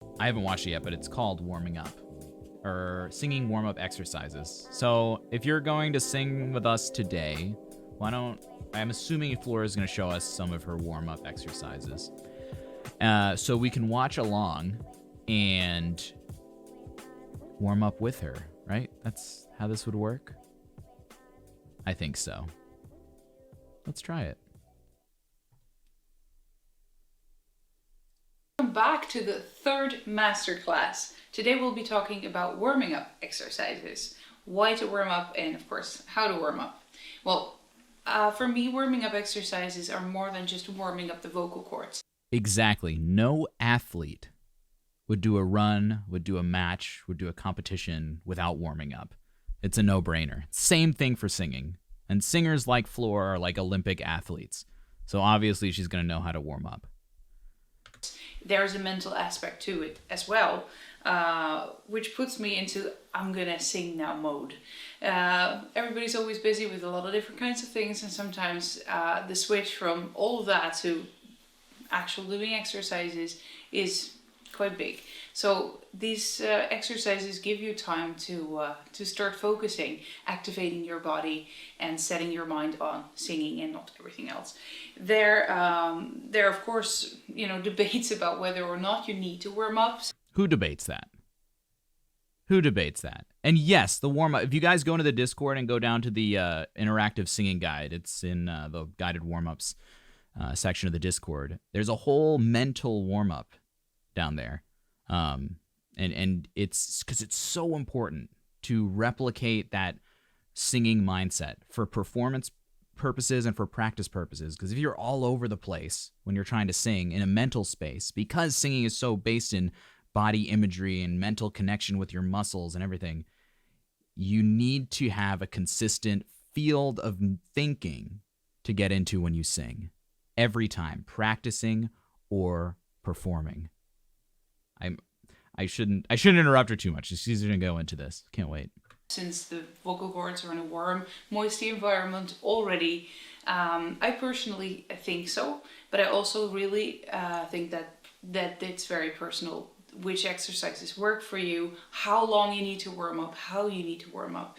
I haven't watched it yet, but it's called Warming Up, or Singing Warm-Up Exercises. So if you're going to sing with us today, I'm assuming Flora is going to show us some of her warm-up exercises. So we can watch along and warm up with her, right? That's how this would work? I think so. Let's try it. Welcome back to the third masterclass. Today we'll be talking about warming up exercises. Why to warm up and of course how to warm up. Well, for me, warming up exercises are more than just warming up the vocal cords. Exactly. No athlete would do a run, would do a match, would do a competition without warming up. It's a no-brainer. Same thing for singing. And singers like Flora are like Olympic athletes. So obviously she's going to know how to warm up. There's a mental aspect to it as well, which puts me into I'm gonna sing now mode. Everybody's always busy with a lot of different kinds of things, and sometimes the switch from all of that to actual doing exercises is quite big. So these exercises give you time to start focusing, activating your body, and setting your mind on singing and not everything else. There are of course debates about whether or not you need to warm up. Who debates that? Who debates that? And yes, the warm-up, if you guys go into the Discord and go down to the interactive singing guide, it's in the guided warm-ups section of the Discord. There's a whole mental warm-up down there. And it's because it's so important to replicate that singing mindset for performance purposes and for practice purposes. Because if you're all over the place when you're trying to sing in a mental space, because singing is so based in body imagery and mental connection with your muscles and everything, you need to have a consistent field of thinking to get into when you sing every time, practicing or performing. I shouldn't interrupt her too much. She's going to go into this. Can't wait. Since the vocal cords are in a warm, moisty environment already, I personally think so. But I also really think that it's very personal. Which exercises work for you, how long you need to warm up, how you need to warm up.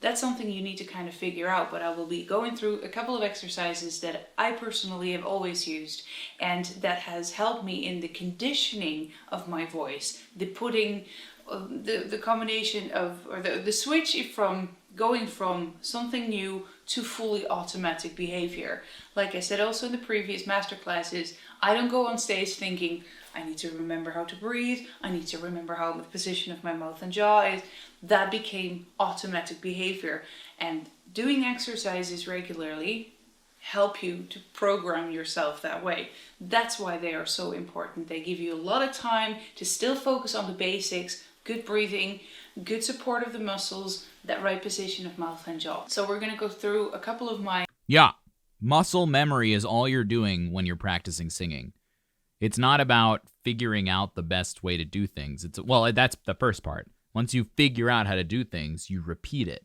That's something you need to kind of figure out, but I will be going through a couple of exercises that I personally have always used and that has helped me in the conditioning of my voice, the putting the combination of, or the switch from going from something new to fully automatic behavior. Like I said also in the previous masterclasses, I don't go on stage thinking, I need to remember how to breathe, I need to remember how the position of my mouth and jaw is. That became automatic behavior. And doing exercises regularly help you to program yourself that way. That's why they are so important. They give you a lot of time to still focus on the basics, good breathing, good support of the muscles, that right position of mouth and jaw. So we're going to go through a couple of my... Yeah, muscle memory is all you're doing when you're practicing singing. It's not about figuring out the best way to do things. That's the first part. Once you figure out how to do things, you repeat it.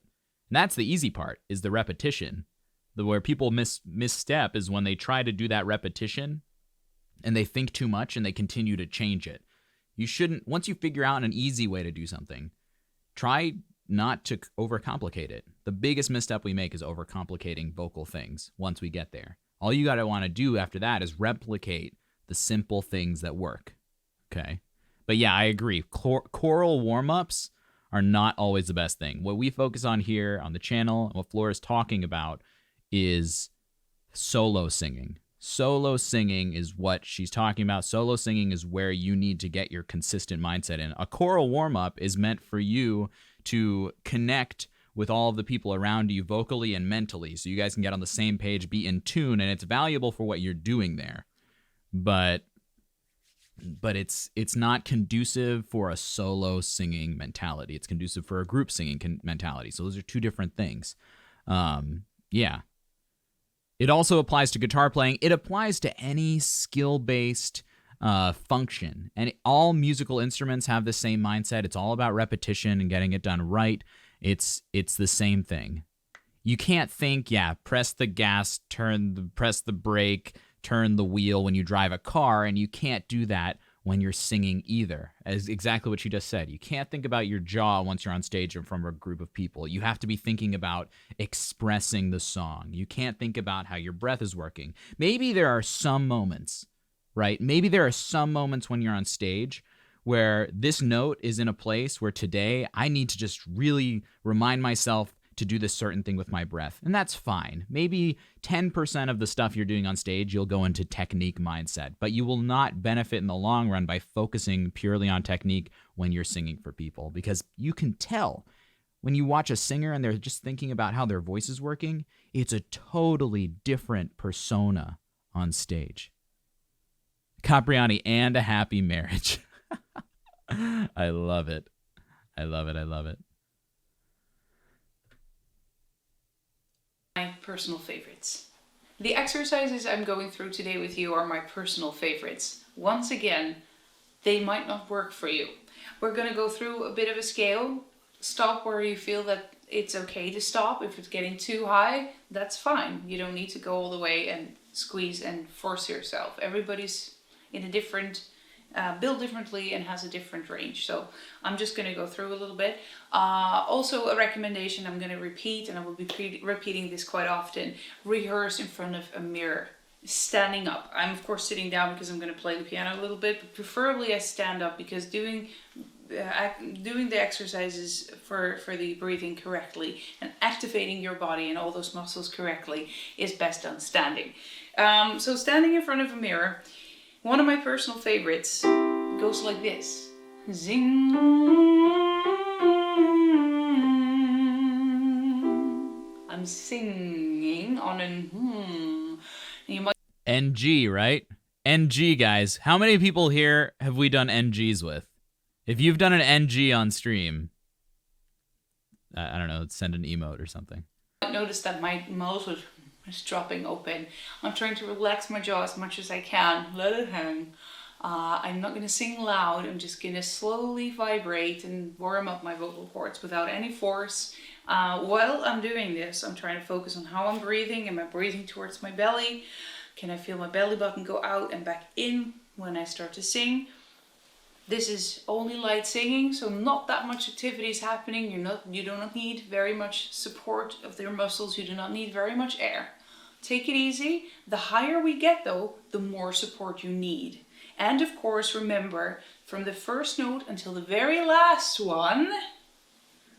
And that's the easy part, is the repetition. Where people misstep is when they try to do that repetition and they think too much and they continue to change it. You shouldn't, once you figure out an easy way to do something, try not to overcomplicate it. The biggest misstep we make is overcomplicating vocal things once we get there. All you got to want to do after that is replicate the simple things that work, okay? But yeah, I agree. Choral warm-ups are not always the best thing. What we focus on here on the channel and what Flora's talking about is solo singing. Solo singing is what she's talking about. Solo singing is where you need to get your consistent mindset in. A choral warm-up is meant for you to connect with all of the people around you vocally and mentally so you guys can get on the same page, be in tune, and it's valuable for what you're doing there. But it's not conducive for a solo singing mentality. It's conducive for a group singing mentality. So those are two different things. Yeah. It also applies to guitar playing. It applies to any skill-based function. And all musical instruments have the same mindset. It's all about repetition and getting it done right. It's the same thing. You can't think, press the gas, press the brake, turn the wheel when you drive a car, and you can't do that when you're singing either, as exactly what you just said. You can't think about your jaw once you're on stage in front of a group of people. You have to be thinking about expressing the song. You can't think about how your breath is working. Maybe there are some moments, right? Maybe there are some moments when you're on stage where this note is in a place where today I need to just really remind myself to do this certain thing with my breath. And that's fine. Maybe 10% of the stuff you're doing on stage, you'll go into technique mindset, but you will not benefit in the long run by focusing purely on technique when you're singing for people, because you can tell when you watch a singer and they're just thinking about how their voice is working, it's a totally different persona on stage. Capriani and a happy marriage. I love it. I love it. I love it. My personal favorites. The exercises I'm going through today with you are my personal favorites. Once again, they might not work for you. We're going to go through a bit of a scale. Stop where you feel that it's okay to stop. If it's getting too high, that's fine. You don't need to go all the way and squeeze and force yourself. Everybody's in a different built differently and has a different range. So I'm just going to go through a little bit. Also a recommendation I'm going to repeat, and I will be repeating this quite often. Rehearse in front of a mirror. Standing up. I'm of course sitting down because I'm going to play the piano a little bit, but preferably I stand up, because doing the exercises for the breathing correctly and activating your body and all those muscles correctly is best done standing. So standing in front of a mirror. One of my personal favorites goes like this. Zing. I'm singing on an You might NG, right? NG, guys. How many people here have we done NGs with? If you've done an NG on stream, I don't know, send an emote or something. I noticed that my mouth was dropping open. I'm trying to relax my jaw as much as I can. Let it hang. I'm not going to sing loud. I'm just going to slowly vibrate and warm up my vocal cords without any force. While I'm doing this, I'm trying to focus on how I'm breathing. Am I breathing towards my belly? Can I feel my belly button go out and back in when I start to sing? This is only light singing, so not that much activity is happening. You do not need very much support of your muscles. You do not need very much air. Take it easy. The higher we get though, the more support you need. And of course, remember, from the first note until the very last one,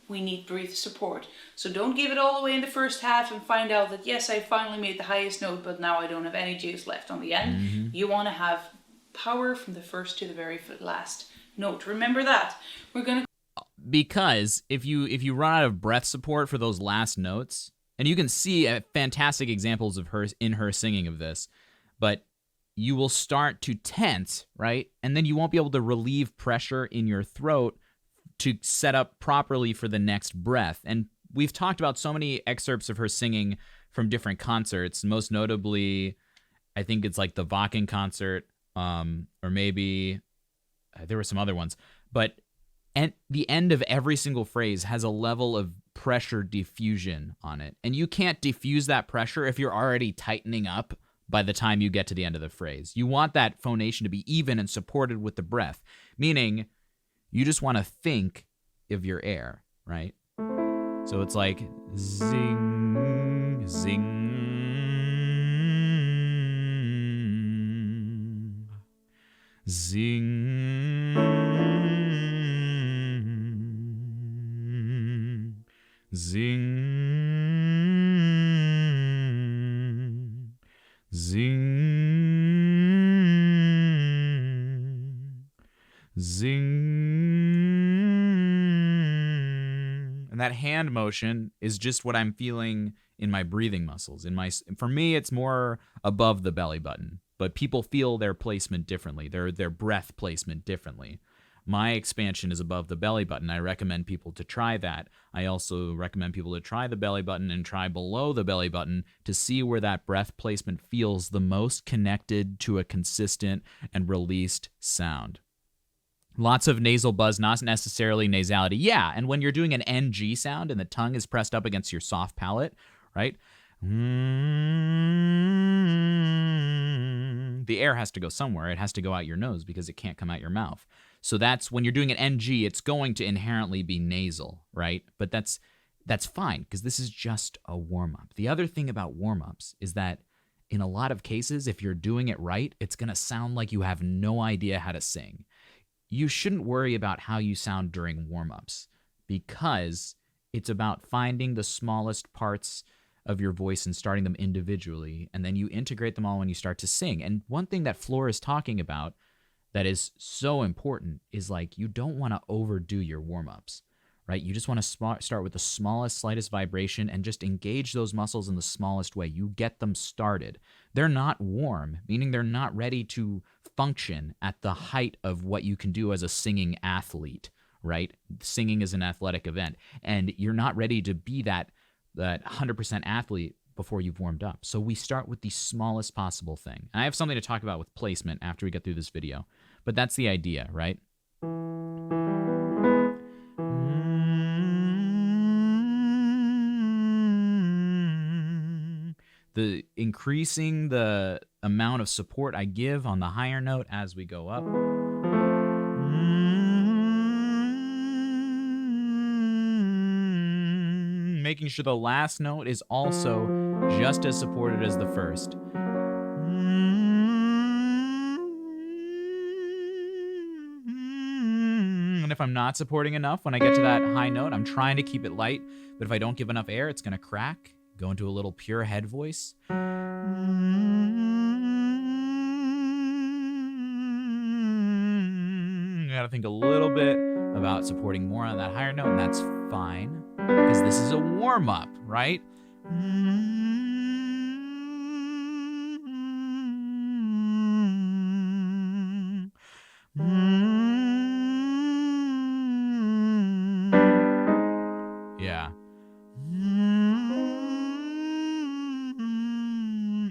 we need breath support. So don't give it all away in the first half and find out that yes, I finally made the highest note, but now I don't have any juice left on the end. Mm-hmm. You want to have power from the first to the very last note. Remember that. We're going to... Because if you run out of breath support for those last notes, and you can see fantastic examples of her in her singing of this, but you will start to tense, right? And then you won't be able to relieve pressure in your throat to set up properly for the next breath. And we've talked about so many excerpts of her singing from different concerts, most notably, I think it's like the Wacken concert, or maybe there were some other ones, but the end of every single phrase has a level of pressure diffusion on it. And you can't diffuse that pressure if you're already tightening up by the time you get to the end of the phrase. You want that phonation to be even and supported with the breath, meaning you just want to think of your air, right? So it's like zing, zing, zing, zing, zing, zing. And that hand motion is just what I'm feeling in my breathing muscles. For me, it's more above the belly button, but people feel their placement differently, their breath placement differently. My expansion is above the belly button. I recommend people to try that. I also recommend people to try the belly button and try below the belly button to see where that breath placement feels the most connected to a consistent and released sound. Lots of nasal buzz, not necessarily nasality. Yeah, and when you're doing an NG sound and the tongue is pressed up against your soft palate, right? The air has to go somewhere. It has to go out your nose because it can't come out your mouth. So that's when you're doing an NG, it's going to inherently be nasal, right? But that's fine because this is just a warm-up. The other thing about warm-ups is that in a lot of cases, if you're doing it right, it's going to sound like you have no idea how to sing. You shouldn't worry about how you sound during warm-ups because it's about finding the smallest parts of your voice and starting them individually, and then you integrate them all when you start to sing. And one thing that Floor is talking about that is so important is like you don't want to overdo your warm-ups, right? You just want to start with the smallest, slightest vibration and just engage those muscles in the smallest way. You get them started. They're not warm, meaning they're not ready to function at the height of what you can do as a singing athlete, right? Singing is an athletic event, and you're not ready to be that 100% athlete before you've warmed up. So we start with the smallest possible thing. And I have something to talk about with placement after we get through this video, but that's the idea, right? The increasing the amount of support I give on the higher note as we go up. Making sure the last note is also just as supported as the first. And if I'm not supporting enough when I get to that high note, I'm trying to keep it light, but if I don't give enough air, it's going to crack, go into a little pure head voice. I gotta think a little bit about supporting more on that higher note, and that's fine. Because this is a warm-up, right? Yeah.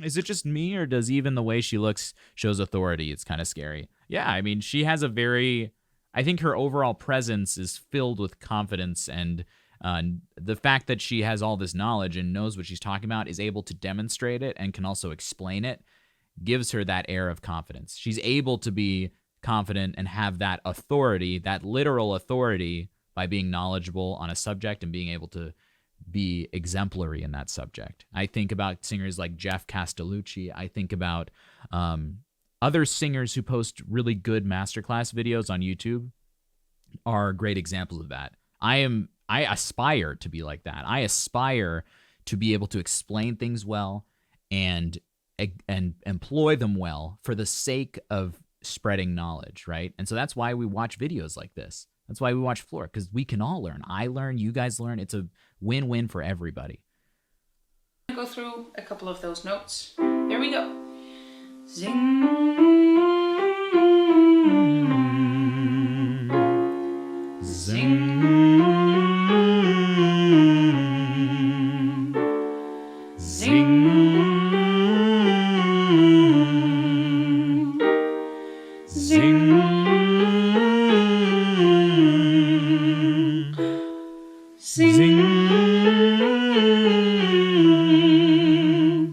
Is it just me, or does even the way she looks shows authority? It's kind of scary. Yeah, I mean, she has I think her overall presence is filled with confidence, and the fact that she has all this knowledge and knows what she's talking about, is able to demonstrate it and can also explain it, gives her that air of confidence. She's able to be confident and have that authority, that literal authority, by being knowledgeable on a subject and being able to be exemplary in that subject. I think about singers like Jeff Castellucci. I think about other singers who post really good masterclass videos on YouTube are great examples of that. I aspire to be like that. I aspire to be able to explain things well and employ them well for the sake of spreading knowledge, right? And so that's why we watch videos like this. That's why we watch Floor, because we can all learn. I learn, you guys learn. It's a win-win for everybody. Go through a couple of those notes. Here we go. Zing. Zing. Zing. Zing.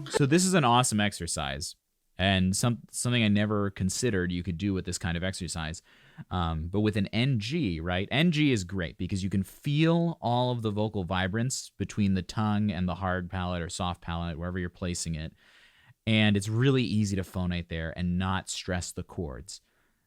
So this is an awesome exercise, and something I never considered you could do with this kind of exercise. But with an NG, right? NG is great because you can feel all of the vocal vibrance between the tongue and the hard palate or soft palate, wherever you're placing it. And it's really easy to phonate there and not stress the chords.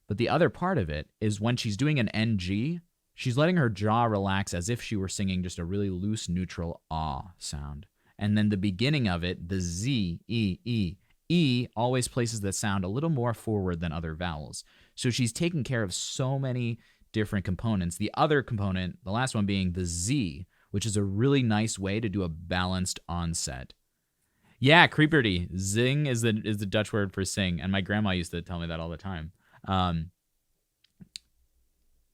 But the other part of it is when she's doing an NG, she's letting her jaw relax as if she were singing just a really loose, neutral ah sound. And then the beginning of it, the Z, E, E. E always places the sound a little more forward than other vowels. So she's taking care of so many different components. The other component, the last one being the Z, which is a really nice way to do a balanced onset. Yeah, creeperty. Zing is the Dutch word for sing, and my grandma used to tell me that all the time.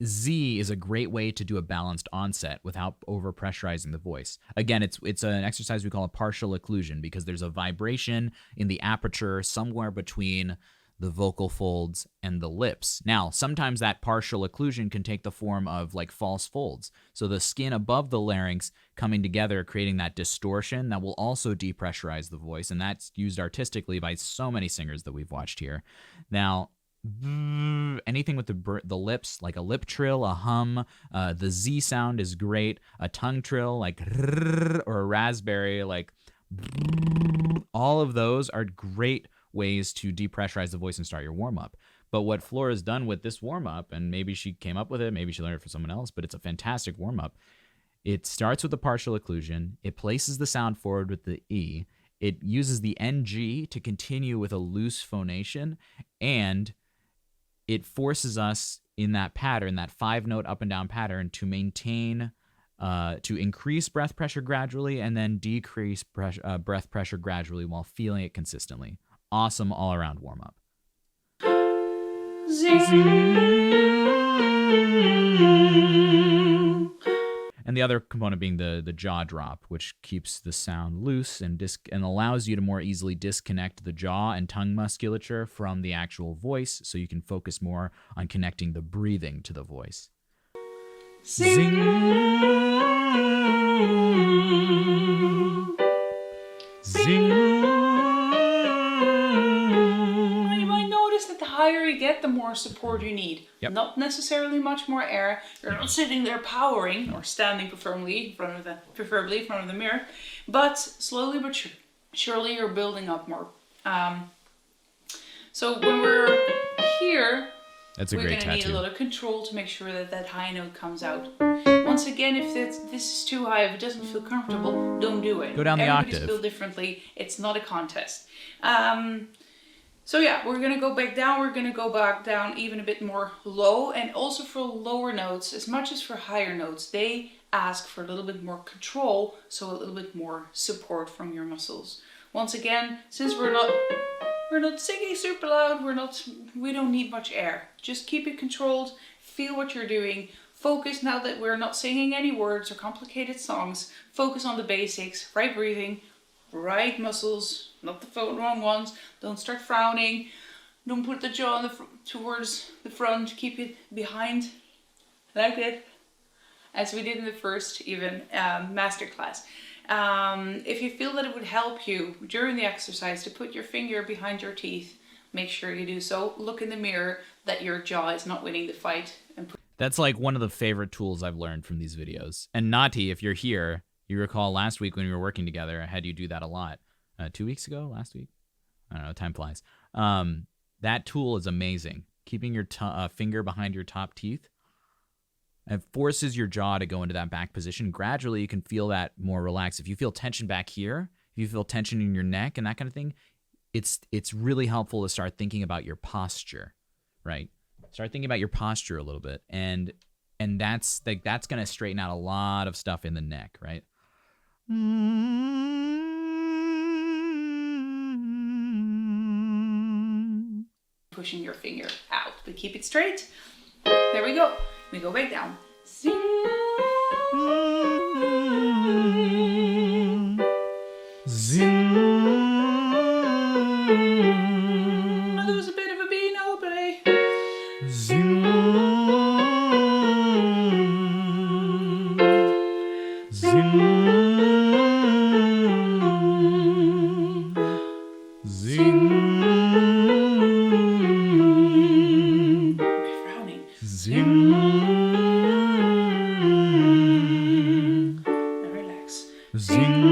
Z is a great way to do a balanced onset without over-pressurizing the voice. Again, it's an exercise we call a partial occlusion because there's a vibration in the aperture somewhere between the vocal folds, and the lips. Now, sometimes that partial occlusion can take the form of like false folds. So the skin above the larynx coming together, creating that distortion that will also depressurize the voice. And that's used artistically by so many singers that we've watched here. Now, anything with the lips, like a lip trill, a hum, the Z sound is great. A tongue trill, like or a raspberry, like all of those are great ways to depressurize the voice and start your warm-up. But what Flora's done with this warm-up, and maybe she came up with it, maybe she learned it from someone else, but it's a fantastic warm-up. It starts with the partial occlusion. It places the sound forward with the E. It uses the NG to continue with a loose phonation, and it forces us in that pattern, that 5-note up and down pattern, to maintain, to increase breath pressure gradually and then decrease breath pressure gradually while feeling it consistently. Awesome all-around warm-up. And the other component being the jaw drop, which keeps the sound loose and allows you to more easily disconnect the jaw and tongue musculature from the actual voice, so you can focus more on connecting the breathing to the voice. Zing. Zing. The higher you get, the more support you need. Yep. Not necessarily much more air. You're not sitting there powering or standing preferably in front of the mirror, but slowly but surely you're building up more. So when we're here, we're going to need a lot of control to make sure that that high note comes out. Once again, if this is too high, if it doesn't feel comfortable, don't do it. Go down the octave. Everybody's built differently. It's not a contest. So yeah, we're going to go back down. We're going to go back down even a bit more low. And also for lower notes, as much as for higher notes, they ask for a little bit more control. So a little bit more support from your muscles. Once again, since we're not singing super loud, we don't need much air. Just keep it controlled. Feel what you're doing. Focus, now that we're not singing any words or complicated songs. Focus on the basics, right breathing, right muscles, not the wrong ones. Don't start frowning. Don't put the jaw towards the front. Keep it behind, like that, as we did in the first masterclass. If you feel that it would help you during the exercise to put your finger behind your teeth, make sure you do so. Look in the mirror that your jaw is not winning the fight. That's like one of the favorite tools I've learned from these videos. And Nati, if you're here, you recall last week when we were working together, I had you do that a lot. 2 weeks ago, last week? I don't know, time flies. That tool is amazing. Keeping your finger behind your top teeth. It forces your jaw to go into that back position. Gradually, you can feel that more relaxed. If you feel tension back here, if you feel tension in your neck and that kind of thing, it's really helpful to start thinking about your posture, right? Start thinking about your posture a little bit, and that's going to straighten out a lot of stuff in the neck, right? Pushing your finger out, but keep it straight. There we go. We go back down. Zing. Zing. There was a bit of a B note, but Zing. Zing. Zing. Zing. And relax. Zing.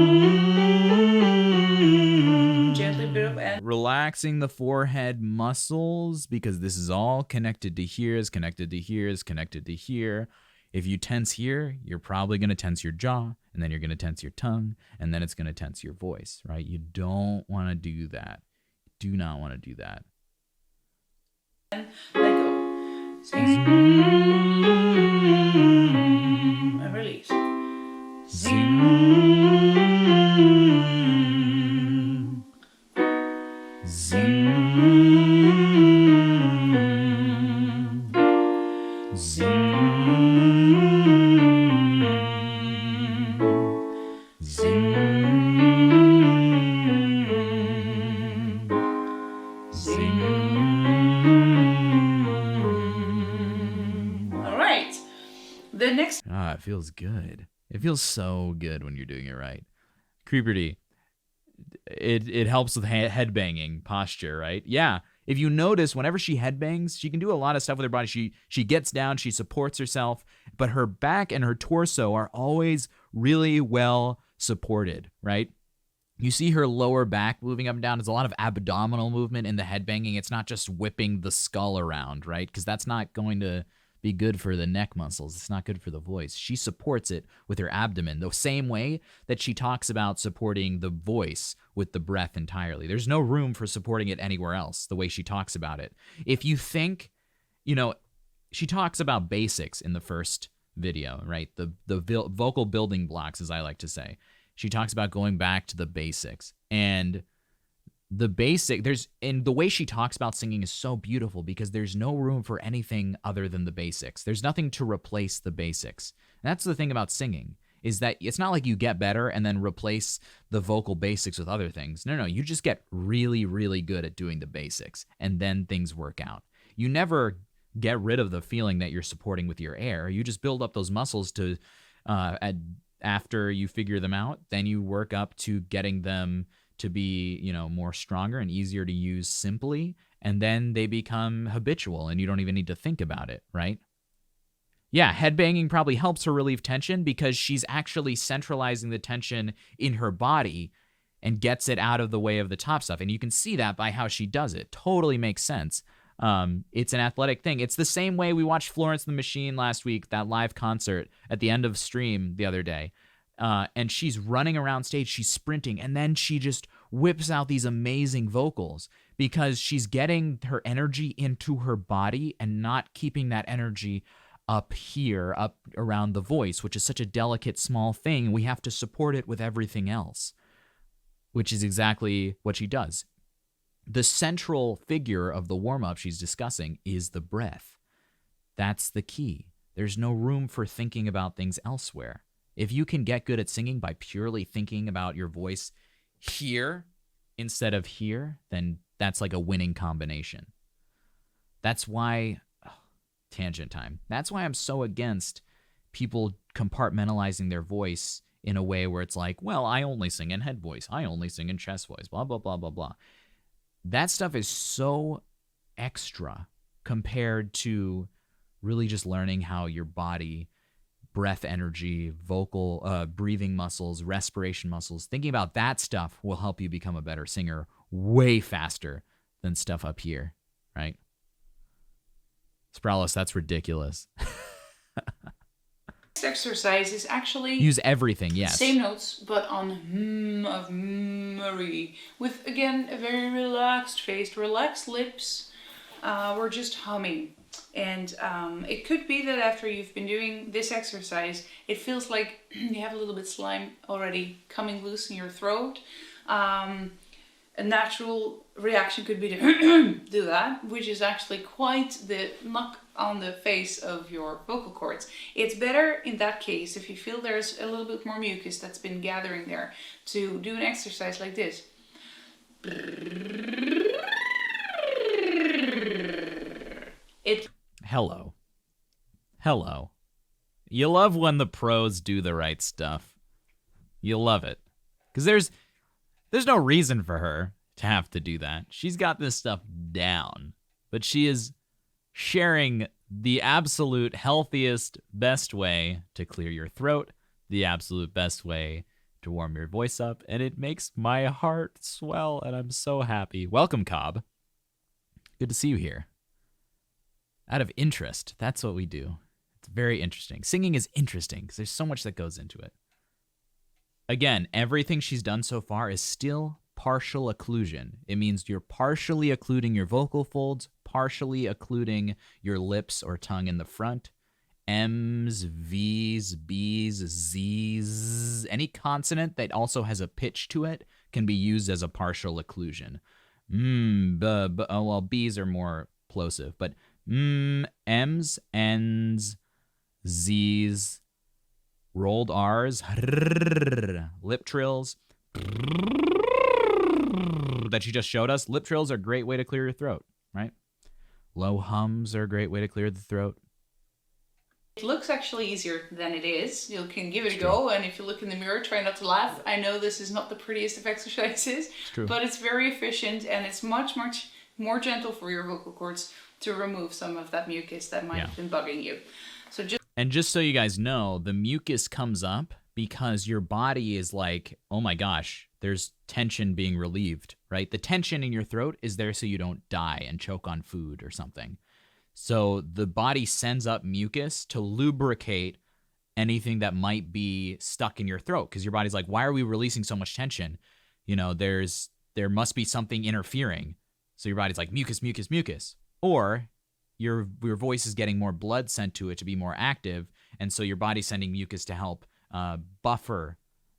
Gently build up and relaxing the forehead muscles, because this is all connected to here, is connected to here, is connected to here. If you tense here, you're probably going to tense your jaw, and then you're going to tense your tongue, and then it's going to tense your voice, right? You don't want to do that. Do not want to do that. let go. Zing. And release. Zing. Zing. Zing. Zing. Zing. The next Ah, it feels good. It feels so good when you're doing it right. Creeperty, it helps with head banging posture, right? Yeah. If you notice, whenever she headbangs, she can do a lot of stuff with her body. She gets down, she supports herself, but her back and her torso are always really well supported, right? You see her lower back moving up and down. There's a lot of abdominal movement in the headbanging. It's not just whipping the skull around, right? Because that's not going to be good for the neck muscles. It's not good for the voice. She supports it with her abdomen, the same way that she talks about supporting the voice with the breath entirely. There's no room for supporting it anywhere else, the way she talks about it. If you think, she talks about basics in the first video, right? The vocal building blocks, as I like to say. She talks about going back to the basics. And the way she talks about singing is so beautiful because there's no room for anything other than the basics. There's nothing to replace the basics. And that's the thing about singing, is that it's not like you get better and then replace the vocal basics with other things. No, you just get really, really good at doing the basics, and then things work out. You never get rid of the feeling that you're supporting with your air. You just build up those muscles to, after you figure them out, then you work up to getting them to be, more stronger and easier to use simply, and then they become habitual and you don't even need to think about it, right? Yeah, headbanging probably helps her relieve tension because she's actually centralizing the tension in her body and gets it out of the way of the top stuff. And you can see that by how she does it. Totally makes sense. It's an athletic thing. It's the same way we watched Florence and the Machine last week, that live concert at the end of stream the other day. And she's running around stage, she's sprinting, and then she just whips out these amazing vocals because she's getting her energy into her body and not keeping that energy up here, up around the voice, which is such a delicate, small thing. We have to support it with everything else, which is exactly what she does. The central figure of the warm-up she's discussing is the breath. That's the key. There's no room for thinking about things elsewhere. If you can get good at singing by purely thinking about your voice here instead of here, then that's like a winning combination. That's why, tangent time. That's why I'm so against people compartmentalizing their voice in a way where it's like, well, I only sing in head voice. I only sing in chest voice, blah, blah, blah, blah, blah. That stuff is so extra compared to really just learning how your body, breath energy, vocal, breathing muscles, respiration muscles, thinking about that stuff will help you become a better singer way faster than stuff up here, right? Spralos, that's ridiculous. This exercise is actually use everything, yes. Same notes, but on of Murray, with again a very relaxed face, relaxed lips. We're just humming, and it could be that after you've been doing this exercise, it feels like you have a little bit slime already coming loose in your throat. A natural reaction could be to do that, which is actually quite the knock on the face of your vocal cords. It's better in that case, if you feel there's a little bit more mucus that's been gathering there, to do an exercise like this. Hello. You love when the pros do the right stuff. You love it. Because there's no reason for her to have to do that. She's got this stuff down. But she is sharing the absolute healthiest, best way to clear your throat, the absolute best way to warm your voice up, and it makes my heart swell, and I'm so happy. Welcome, Cobb. Good to see you here. Out of interest, that's what we do. It's very interesting. Singing is interesting because there's so much that goes into it. Again, everything she's done so far is still partial occlusion. It means you're partially occluding your vocal folds, partially occluding your lips or tongue in the front. M's, V's, B's, Z's, any consonant that also has a pitch to it can be used as a partial occlusion. Well, B's are more plosive, but M's, N's, Z's, rolled R's, lip trills that you just showed us. Lip trills are a great way to clear your throat, right? Low hums are a great way to clear the throat. It looks actually easier than it is. You can give it a go, and if you look in the mirror, try not to laugh. I know this is not the prettiest of exercises, but it's very efficient, and it's much more gentle for your vocal cords to remove some of that mucus that might have been bugging you. So just so you guys know, the mucus comes up because your body is like, oh my gosh, there's tension being relieved, right? The tension in your throat is there so you don't die and choke on food or something. So the body sends up mucus to lubricate anything that might be stuck in your throat, because your body's like, why are we releasing so much tension? You know, there must be something interfering. So your body's like, mucus, mucus, mucus. Or your voice is getting more blood sent to it to be more active, and so your body's sending mucus to help buffer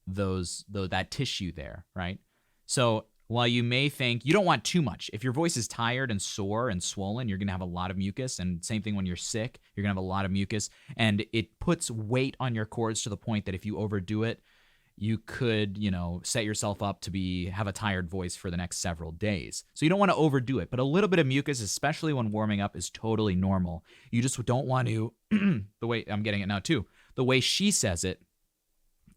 that tissue there, right? So while you may think you don't want too much, if your voice is tired and sore and swollen, you're going to have a lot of mucus. And same thing when you're sick, you're going to have a lot of mucus. And it puts weight on your cords to the point that if you overdo it, you could, set yourself up to have a tired voice for the next several days. So you don't want to overdo it. But a little bit of mucus, especially when warming up, is totally normal. You just don't want to, the way I'm getting it now too, the way she says it.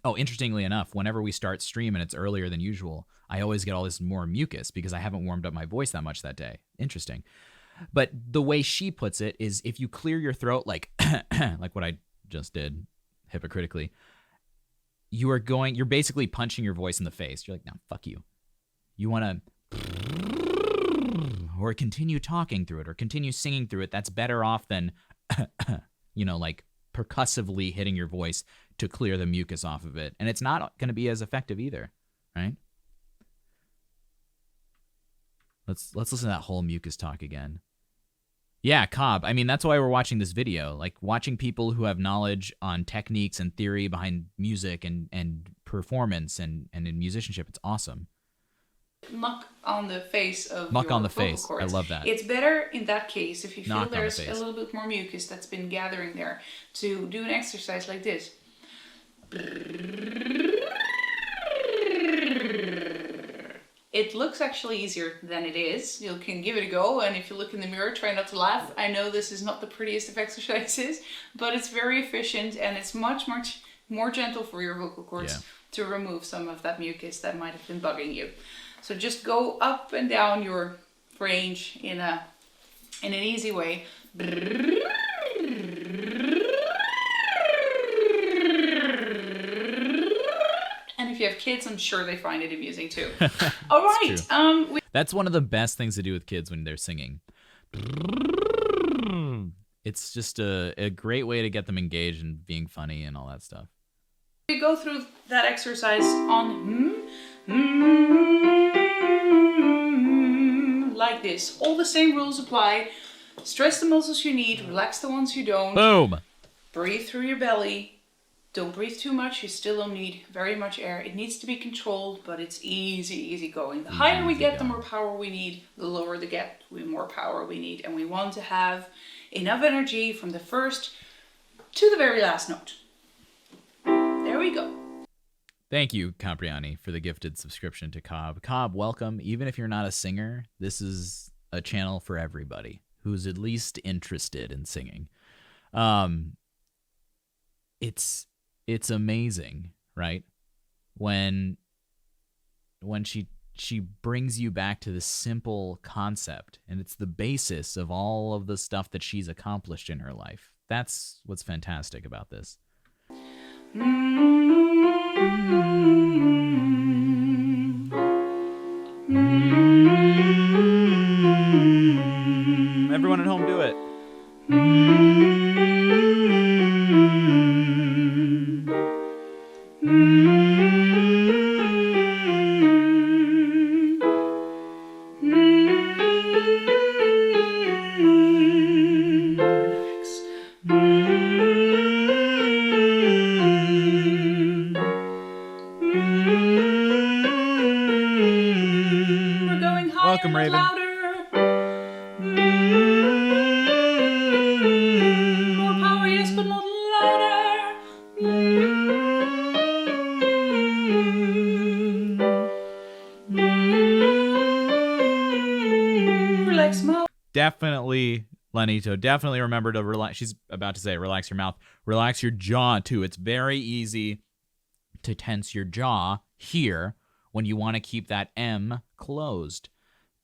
Oh, interestingly enough, whenever we start stream and it's earlier than usual, I always get all this more mucus because I haven't warmed up my voice that much that day. Interesting. But the way she puts it is, if you clear your throat like like what I just did hypocritically, you're basically punching your voice in the face. You're like, no, fuck you. You want to, or continue talking through it or continue singing through it. That's better off than, like percussively hitting your voice to clear the mucus off of it. And it's not going to be as effective either, right? Let's listen to that whole mucus talk again. Yeah, Cobb. I mean, that's why we're watching this video. Like, watching people who have knowledge on techniques and theory behind music and performance and in musicianship. It's awesome. Muck on the face of muck your on the vocal face. cords. I love that. It's better in that case if you feel Knock there's a little bit more mucus that's been gathering there, to do an exercise like this. It looks actually easier than it is. You can give it a go, and if you look in the mirror, try not to laugh. I know this is not the prettiest of exercises, but it's very efficient, and it's much more gentle for your vocal cords to remove some of that mucus that might have been bugging you. So just go up and down your range in an easy way. And if you have kids, I'm sure they find it amusing too. All right. That's one of the best things to do with kids when they're singing. It's just a great way to get them engaged and being funny and all that stuff. We go through that exercise on like this. All the same rules apply. Stress the muscles you need, relax the ones you don't. Boom. Breathe through your belly. Don't breathe too much, you still don't need very much air. It needs to be controlled, but it's easy going. The higher we get, the more power we need. The lower they get, the more power we need. And we want to have enough energy from the first to the very last note. There we go. Thank you, Capriani, for the gifted subscription to Cobb. Cobb, welcome. Even if you're not a singer, this is a channel for everybody who's at least interested in singing. It's amazing, right? When she brings you back to this simple concept, and it's the basis of all of the stuff that she's accomplished in her life. That's what's fantastic about this. Everyone at home, do it. Welcome, Raven. More power, yes, but not louder. Relax, Mo. Definitely, Lenito, definitely remember to relax. She's about to say, relax your mouth. Relax your jaw, too. It's very easy to tense your jaw here when you want to keep that M closed.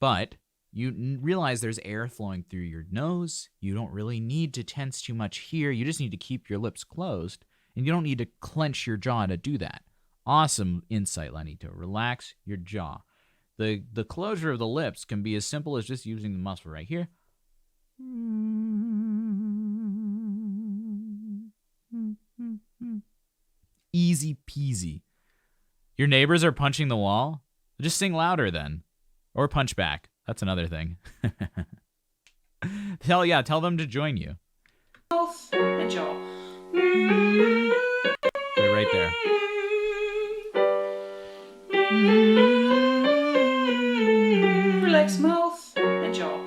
But you realize there's air flowing through your nose. You don't really need to tense too much here. You just need to keep your lips closed. And you don't need to clench your jaw to do that. Awesome insight, Lenito. Relax your jaw. The closure of the lips can be as simple as just using the muscle right here. Easy peasy. Your neighbors are punching the wall? Just sing louder then. Or punch back. That's another thing. Tell them to join you. Mouth and jaw. They're right there. Relax mouth and jaw.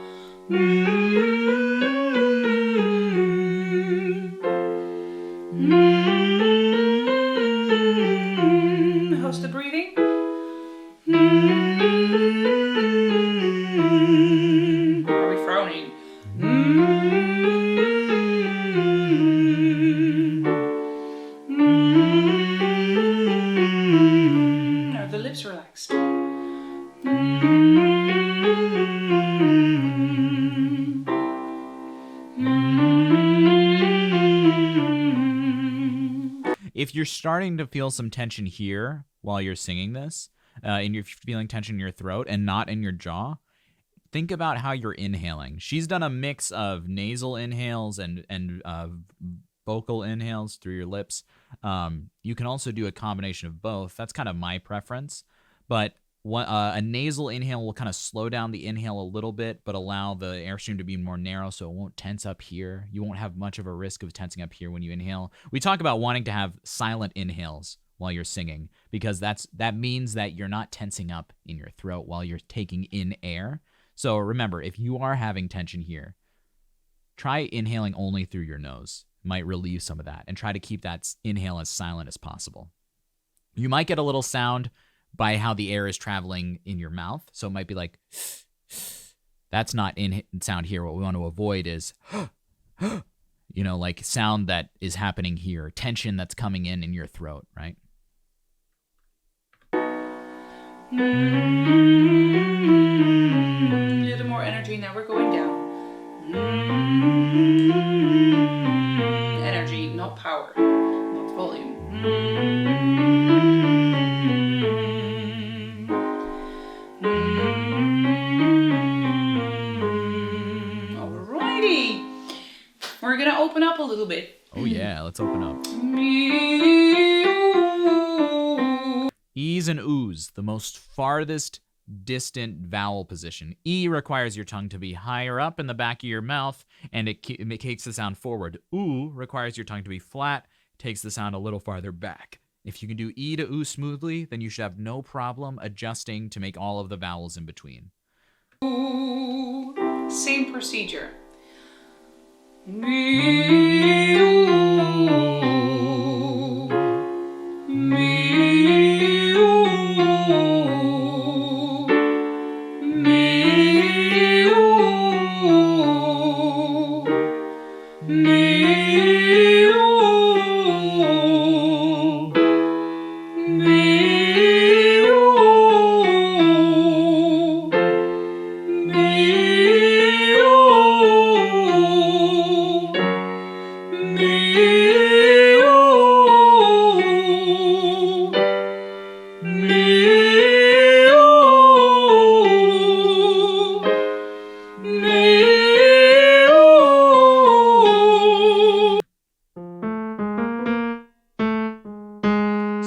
How's the breathing? Are we frowning? Are the lips relaxed? If you're starting to feel some tension here while you're singing this, and you're feeling tension in your throat and not in your jaw, think about how you're inhaling. She's done a mix of nasal inhales and vocal inhales through your lips. You can also do a combination of both. That's kind of my preference. But a nasal inhale will kind of slow down the inhale a little bit, but allow the airstream to be more narrow so it won't tense up here. You won't have much of a risk of tensing up here when you inhale. We talk about wanting to have silent inhales while you're singing, because that means that you're not tensing up in your throat while you're taking in air. So remember, if you are having tension here, try inhaling only through your nose. It might relieve some of that, and try to keep that inhale as silent as possible. You might get a little sound by how the air is traveling in your mouth. So it might be like, that's not in sound here. What we want to avoid is, like sound that is happening here, tension that's coming in your throat, right? A little more energy. Now we're going down. Energy, not power, not volume. Alrighty. We're gonna open up a little bit. Oh yeah, let's open up. E's and oo's, the most farthest distant vowel position. E requires your tongue to be higher up in the back of your mouth, and it takes the sound forward. Oo requires your tongue to be flat, takes the sound a little farther back. If you can do E to oo smoothly, then you should have no problem adjusting to make all of the vowels in between. Same procedure.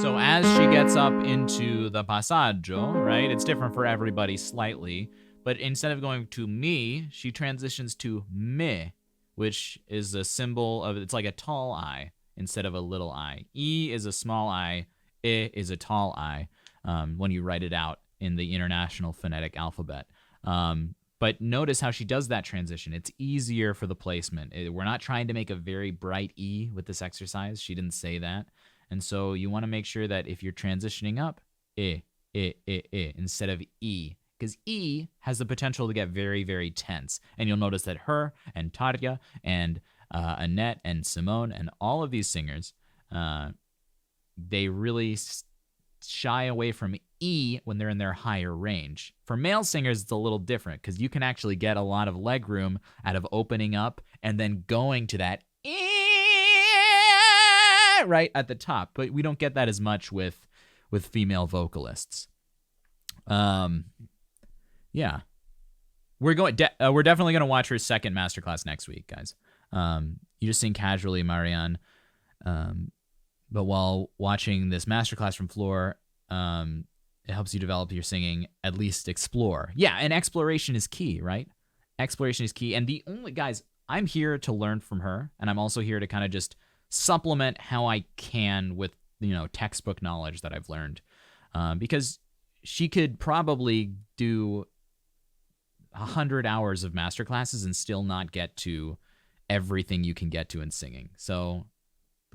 So as she gets up into the passaggio, right, it's different for everybody slightly, but instead of going to mi, she transitions to me, which is a symbol of, it's like a tall I instead of a little I. E is a small I, I is a tall I when you write it out in the International Phonetic Alphabet. But notice how she does that transition. It's easier for the placement. We're not trying to make a very bright E with this exercise. She didn't say that. And so you want to make sure that if you're transitioning up, I, instead of E. because E has the potential to get very, very tense. And you'll notice that her and Tarja and Annette and Simone and all of these singers, they really shy away from E when they're in their higher range. For male singers, it's a little different because you can actually get a lot of leg room out of opening up and then going to that E right at the top. But we don't get that as much with female vocalists. Yeah. We're definitely going to watch her second masterclass next week, guys. You just sing casually, Marianne. But while watching this masterclass from Floor, it helps you develop your singing, at least explore. Yeah, and exploration is key, right? Exploration is key. And the only, guys, I'm here to learn from her, and I'm also here to kind of just supplement how I can with, textbook knowledge that I've learned. Because she could probably do 100 hours of masterclasses and still not get to everything you can get to in singing. So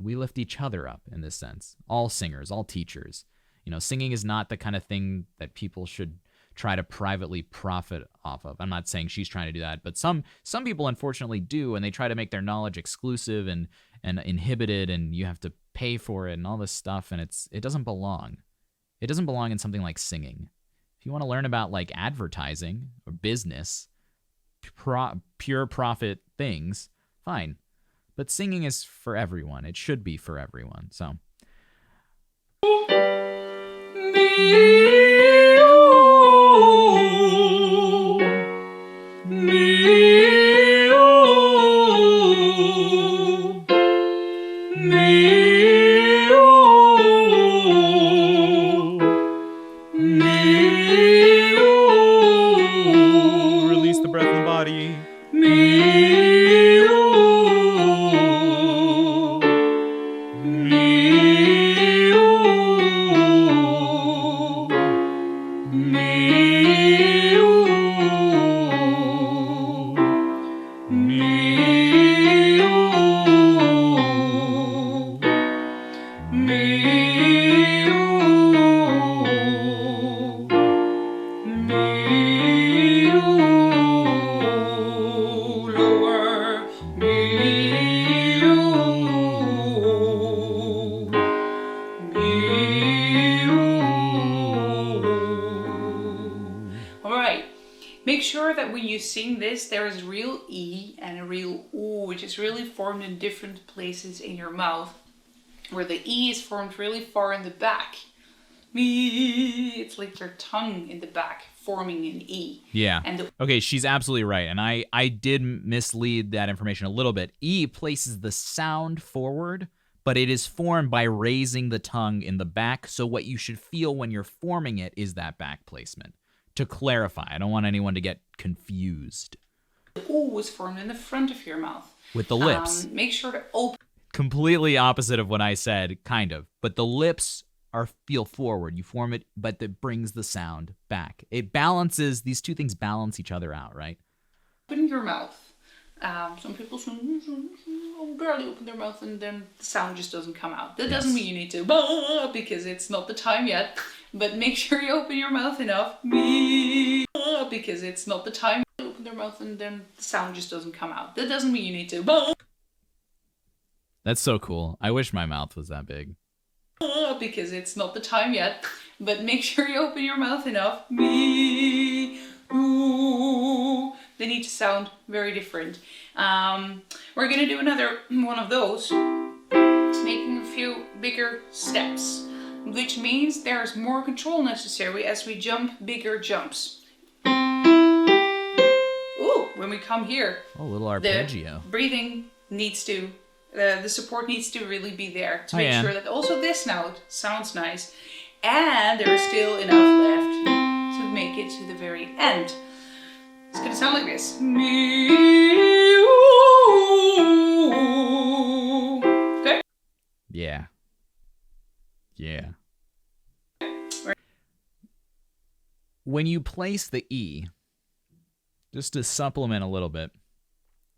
we lift each other up in this sense. All singers, all teachers. Singing is not the kind of thing that people should try to privately profit off of. I'm not saying she's trying to do that, but some people unfortunately do, and they try to make their knowledge exclusive and inhibited, and you have to pay for it and all this stuff, and it doesn't belong. It doesn't belong in something like singing. If you want to learn about like advertising or business, pure profit things, fine. But singing is for everyone. It should be for everyone. So. Release the breath in the body. Make sure that when you sing this, there is real E and a real O, which is really formed in different places in your mouth, where the E is formed really far in the back. It's like your tongue in the back forming an E. Yeah. Okay, she's absolutely right. And I did mislead that information a little bit. E places the sound forward, but it is formed by raising the tongue in the back. So what you should feel when you're forming it is that back placement. To clarify, I don't want anyone to get confused. The O is formed in the front of your mouth. With the lips. Make sure to open. Completely opposite of what I said, kind of. But the lips feel forward. You form it, but it brings the sound back. It balances, these two things balance each other out, right? Open your mouth. Some people barely open their mouth and then the sound just doesn't come out. That doesn't mean you need to, because it's not the time yet. But make sure you open your mouth enough, because it's not the time. Open their mouth and then the sound just doesn't come out. That doesn't mean you need to. That's so cool. I wish my mouth was that big. Because it's not the time yet. But make sure you open your mouth enough. They need to sound very different. We're gonna do another one of those, making a few bigger steps, which means there's more control necessary as we jump bigger jumps. Ooh, when we come here, a little arpeggio. The breathing needs to, the support needs to really be there to make sure that also this note sounds nice, and there is still enough left to make it to the very end. It's gonna sound like this. Okay? Yeah. Yeah. When you place the E, just to supplement a little bit,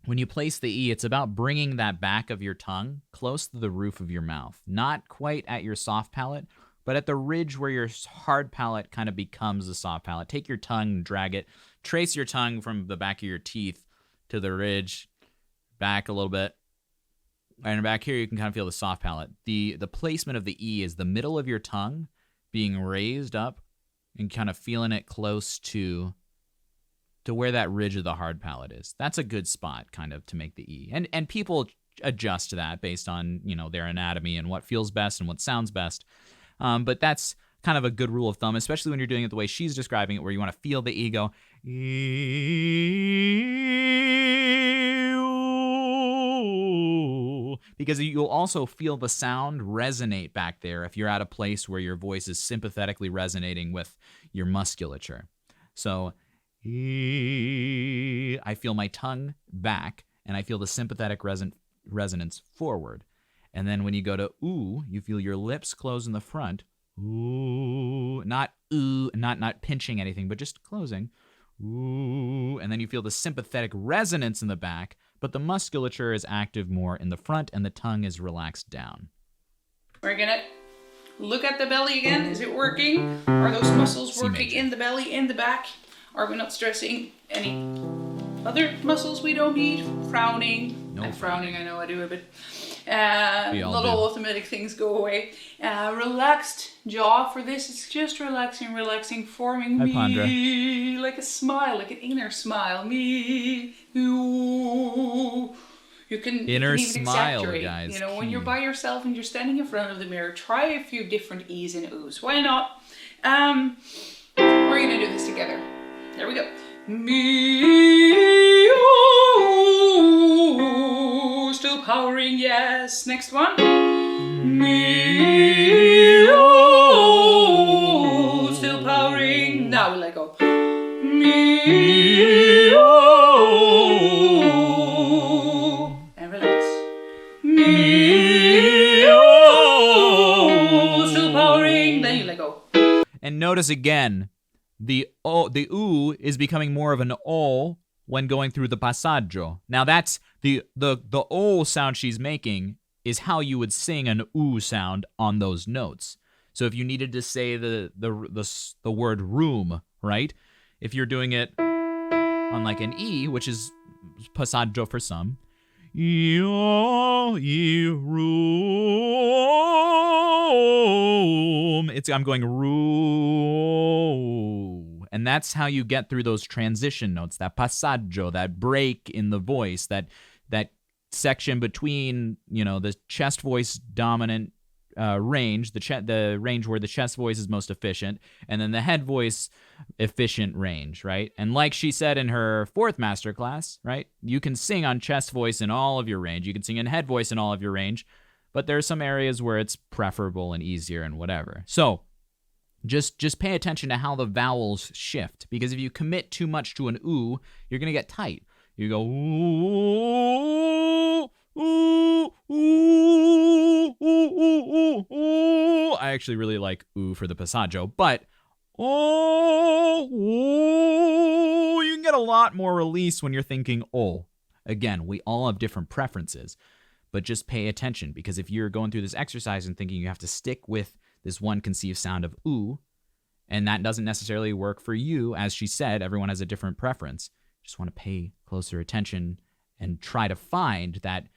when you place the E, it's about bringing that back of your tongue close to the roof of your mouth. Not quite at your soft palate, but at the ridge where your hard palate kind of becomes a soft palate. Take your tongue and drag it. Trace your tongue from the back of your teeth to the ridge, back a little bit. And back here, you can kind of feel the soft palate. The placement of the E is the middle of your tongue being raised up and kind of feeling it close to where that ridge of the hard palate is. That's a good spot kind of to make the E. And people adjust to that based on, their anatomy and what feels best and what sounds best. But that's kind of a good rule of thumb, especially when you're doing it the way she's describing it, where you want to feel the E go. Because you'll also feel the sound resonate back there if you're at a place where your voice is sympathetically resonating with your musculature. So I feel my tongue back, and I feel the sympathetic resonance forward. And then when you go to ooh, you feel your lips close in the front. Ooh, not pinching anything, but just closing. Ooh, and then you feel the sympathetic resonance in the back, but the musculature is active more in the front and the tongue is relaxed down. We're gonna look at the belly again. Is it working? Are those muscles working in the belly, in the back? Are we not stressing any other muscles we don't need? Frowning. No frowning, I know I do a bit. Not all automatic things go away. Relaxed jaw for this. It's just relaxing, forming me like a smile, like an inner smile. Me, you. You can inner even smile, exaggerate. guys. When you're by yourself and you're standing in front of the mirror, try a few different E's and O's. Why not? We're gonna do this together. There we go. Me, oh, still powering, yes. Next one. Me, oh, still powering. Now we let go. Me, oh, and relax. Me, oh, still powering. Then you let go. And notice again, the oo is becoming more of an o when going through the passaggio. Now that's the o sound she's making is how you would sing an oo sound on those notes. So if you needed to say the word room, right? If you're doing it on like an E, which is passaggio for some, room. I'm going room. And that's how you get through those transition notes, that passaggio, that break in the voice, that section between, the chest voice dominant range, the range where the chest voice is most efficient, and then the head voice efficient range, right? And like she said in her 4th masterclass, right? You can sing on chest voice in all of your range. You can sing in head voice in all of your range, but there are some areas where it's preferable and easier and whatever. So just pay attention to how the vowels shift, because if you commit too much to an oo, you're going to get tight. You go ooh, ooh, ooh, ooh, ooh, ooh. I actually really like ooh for the passaggio, but oh, you can get a lot more release when you're thinking oh. Again, we all have different preferences, but just pay attention, because if you're going through this exercise and thinking you have to stick with this one conceived sound of ooh, and that doesn't necessarily work for you, as she said, everyone has a different preference. Just want to pay closer attention and try to find that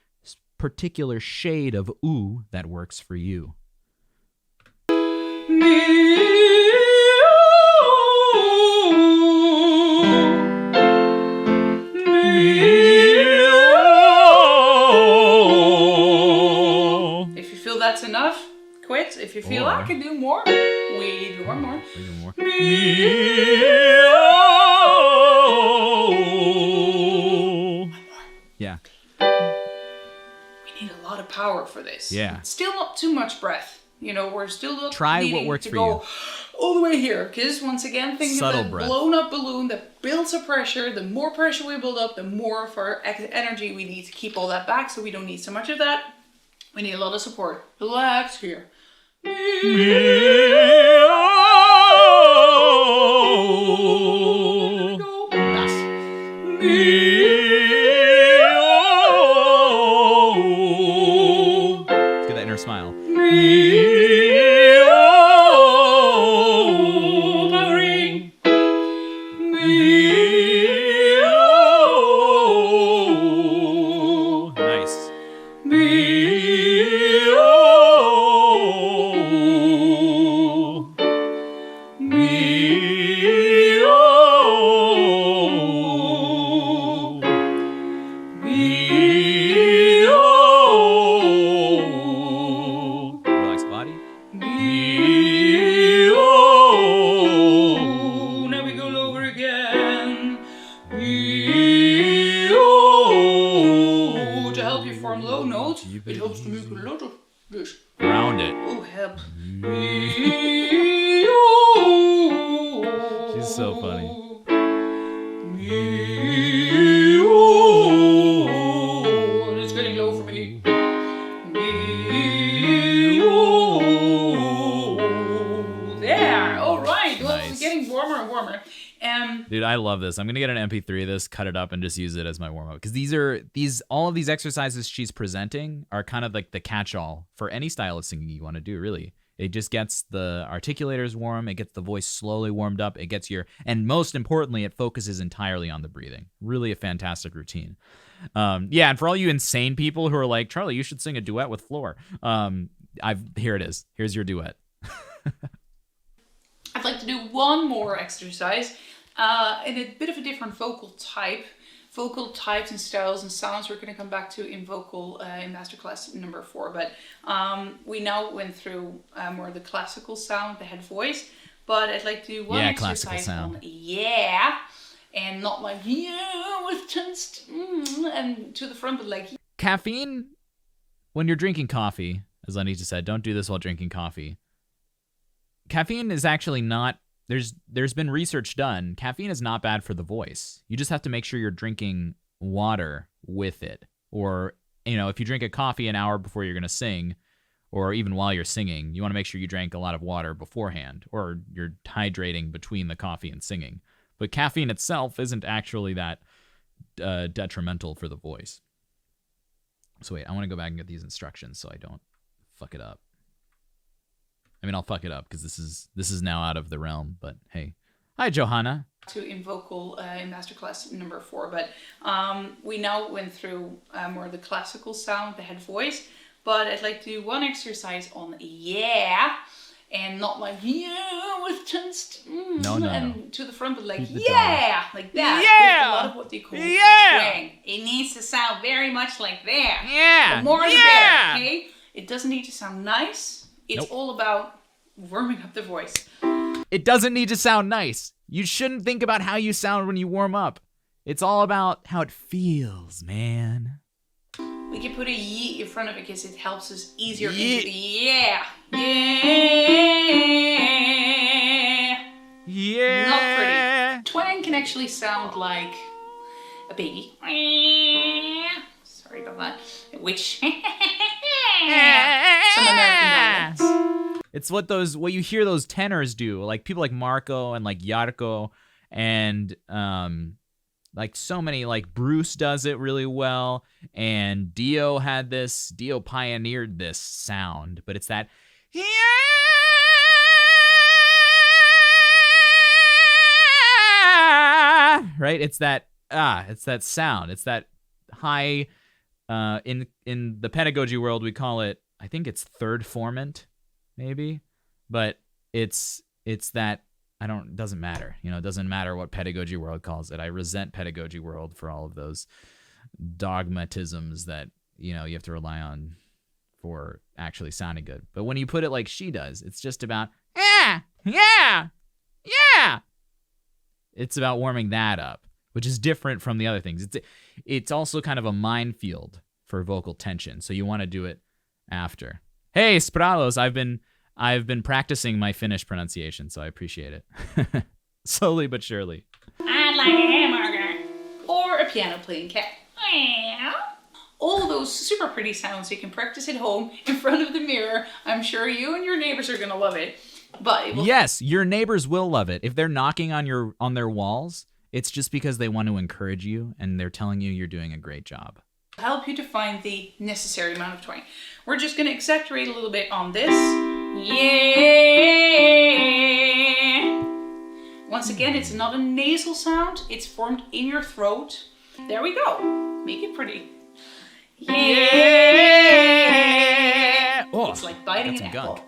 particular shade of ooh that works for you. If you feel that's enough, quit. If you feel I can do more, we do one more. Yeah. We need a lot of power for this. Yeah. Still not too much breath. We're still not Try needing what works to for go you. all the way here. Because once again, think Subtle of that breath. blown up balloon that builds up pressure. The more pressure we build up, the more of our energy we need to keep all that back. So we don't need so much of that. We need a lot of support. Relax here. Let's get that inner smile. make a lot of this. Round it. Oh, help. She's so funny. It's getting low for me. There. All right. Well, Nice. it's getting warmer and warmer. Dude, I love this. I'm gonna get an MP3 of this, cut it up, and just use it as my warm up. Because all of these exercises she's presenting are kind of like the catch-all for any style of singing you want to do. Really, it just gets the articulators warm. It gets the voice slowly warmed up. It gets and most importantly, it focuses entirely on the breathing. Really, a fantastic routine. And for all you insane people who are like, Charlie, you should sing a duet with Floor. Here it is. Here's your duet. I'd like to do one more exercise in a bit of a different vocal type. Vocal types and styles and sounds we're going to come back to in vocal in masterclass number 4. But we now went through more of the classical sound, the head voice. But I'd like to do one exercise on and not like with tensed and to the front, but like Caffeine, when you're drinking coffee, as Anita said, don't do this while drinking coffee. Caffeine is actually not, there's been research done. Caffeine is not bad for the voice. You just have to make sure you're drinking water with it. Or, if you drink a coffee an hour before you're going to sing, or even while you're singing, you want to make sure you drank a lot of water beforehand, or you're hydrating between the coffee and singing. But caffeine itself isn't actually that detrimental for the voice. So wait, I want to go back and get these instructions so I don't fuck it up. I mean, I'll fuck it up because this is now out of the realm, but hey. Hi, Johanna. In vocal in masterclass number 4, but we now went through more of the classical sound, the head voice, but I'd like to do one exercise on and not like with tensed and to the front, but like like that. With a lot of what they call twang. It needs to sound very much like that. The more the better, okay? It doesn't need to sound nice. It's all about warming up the voice. It doesn't need to sound nice. You shouldn't think about how you sound when you warm up. It's all about how it feels, man. We can put a ye in front of it because it helps us easier into the Not pretty. Twang can actually sound like a baby. Sorry about that. Which some American dialects. It's what you hear those tenors do, like people like Marco and like Jarko, and like so many, like Bruce does it really well, and Dio pioneered this sound, but it's that right? It's that sound. It's that high in the pedagogy world we call it, I think it's third formant. Maybe, but it's that it doesn't matter. It doesn't matter what pedagogy world calls it. I resent pedagogy world for all of those dogmatisms that, you have to rely on for actually sounding good. But when you put it like she does, it's just about, it's about warming that up, which is different from the other things. It's also kind of a minefield for vocal tension. So you want to do it after. Hey, Spralos, I've been practicing my Finnish pronunciation, so I appreciate it. Slowly but surely. I'd like a hamburger. Or a piano playing cat. All those super pretty sounds you can practice at home in front of the mirror. I'm sure you and your neighbors are going to love it. But yes, your neighbors will love it. If they're knocking on their walls, it's just because they want to encourage you and they're telling you you're doing a great job. Help you to find the necessary amount of twang. We're just going to exaggerate a little bit on this. Once again, it's not a nasal sound. It's formed in your throat. There we go. Make it pretty. Oh, it's like biting an apple.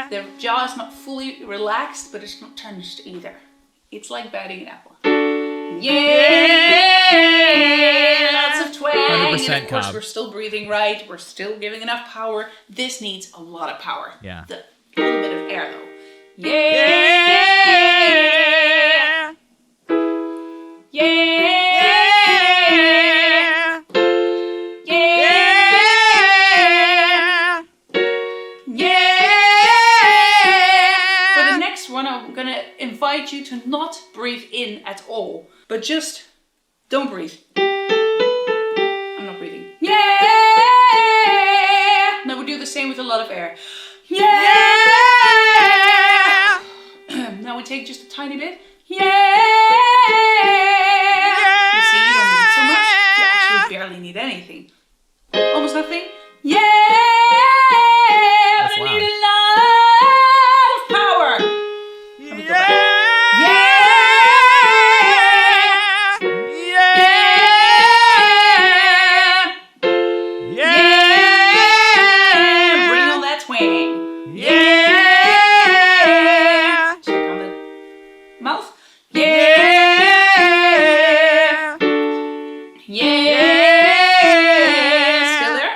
The jaw is not fully relaxed, but it's not tensed either. It's like biting an apple. Lots of twang. 100% and of course, we're still breathing right. We're still giving enough power. This needs a lot of power. Yeah. A little bit of air, though. But just don't breathe. I'm not breathing. Yeah! Now we do the same with a lot of air. Yeah! Now we take just a tiny bit. Yeah! You see, you don't need so much. You actually barely need anything. Almost nothing. Yeah! That's But I loud. need a lot of power. Let me go back. Yeah! Bring on that twang. Check on the mouth. Yeah! Still there?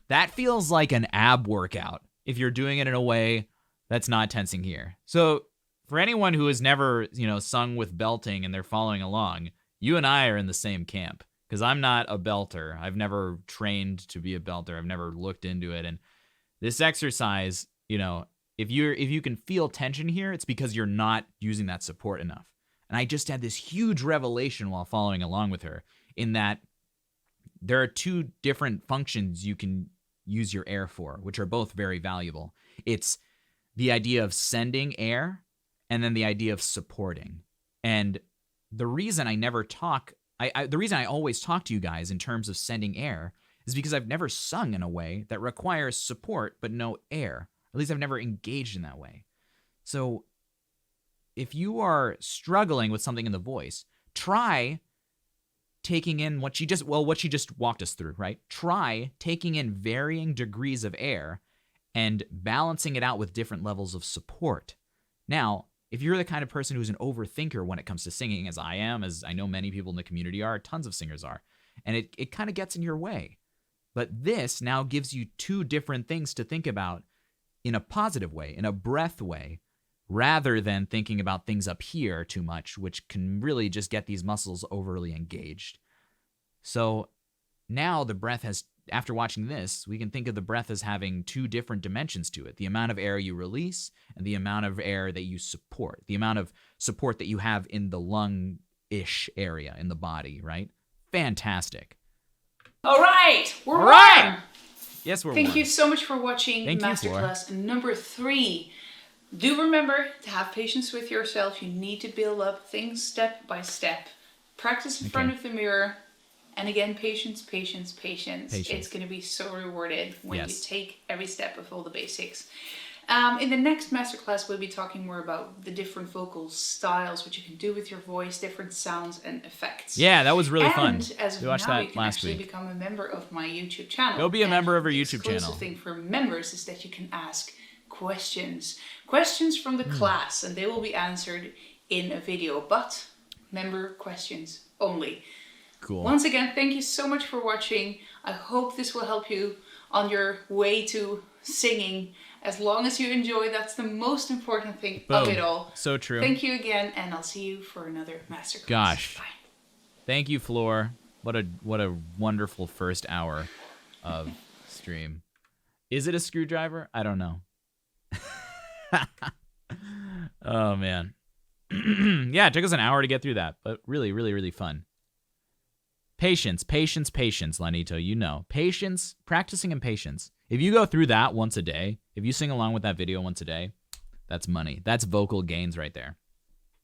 That feels like an ab workout if you're doing it in a way that's not tensing here. So for anyone who has never, sung with belting and they're following along, you and I are in the same camp because I'm not a belter. I've never trained to be a belter. I've never looked into it. And this exercise, if you can feel tension here, it's because you're not using that support enough. And I just had this huge revelation while following along with her in that there are two different functions you can use your air for, which are both very valuable. It's the idea of sending air and then the idea of supporting. And the reason I never talk, the reason I always talk to you guys in terms of sending air is because I've never sung in a way that requires support but no air. At least I've never engaged in that way. So if you are struggling with something in the voice, try taking in what she just walked us through, right? Try taking in varying degrees of air and balancing it out with different levels of support. Now, if you're the kind of person who's an overthinker when it comes to singing, as I am, as I know many people in the community are, tons of singers are, and it kind of gets in your way. But this now gives you two different things to think about in a positive way, in a breath way, rather than thinking about things up here too much, which can really just get these muscles overly engaged. So now the breath has, after watching this, we can think of the breath as having two different dimensions to it. The amount of air you release and the amount of air that you support. The amount of support that you have in the lung-ish area in the body, right? Fantastic. All right, we're All right. warm. Yes, we're Thank warm. you so much for watching Thank you, Masterclass number 3. Do remember to have patience with yourself. You need to build up things step by step. Practice in front of the mirror. And again, patience. It's going to be so rewarded when you take every step of all the basics. In the next masterclass, we'll be talking more about the different vocal styles, what you can do with your voice, different sounds and effects. Yeah, that was really fun. And as of We watched now, that you can last actually week. become a member of my YouTube channel. Go be a member of our the YouTube channel. exclusive thing for members is that you can ask questions from the class, and they will be answered in a video, but member questions only. Cool. Once again, thank you so much for watching. I hope this will help you on your way to singing. As long as you enjoy, that's the most important thing of it all. So true. Thank you again, and I'll see you for another masterclass. Gosh. Bye. Thank you, Floor. What a wonderful first hour of stream. Is it a screwdriver? I don't know. Oh, man. Yeah, it took us an hour to get through that, but really, really, really fun. Patience, Lanito, you know. Patience, practicing and patience. If you go through that once a day, if you sing along with that video once a day, that's money. That's vocal gains right there.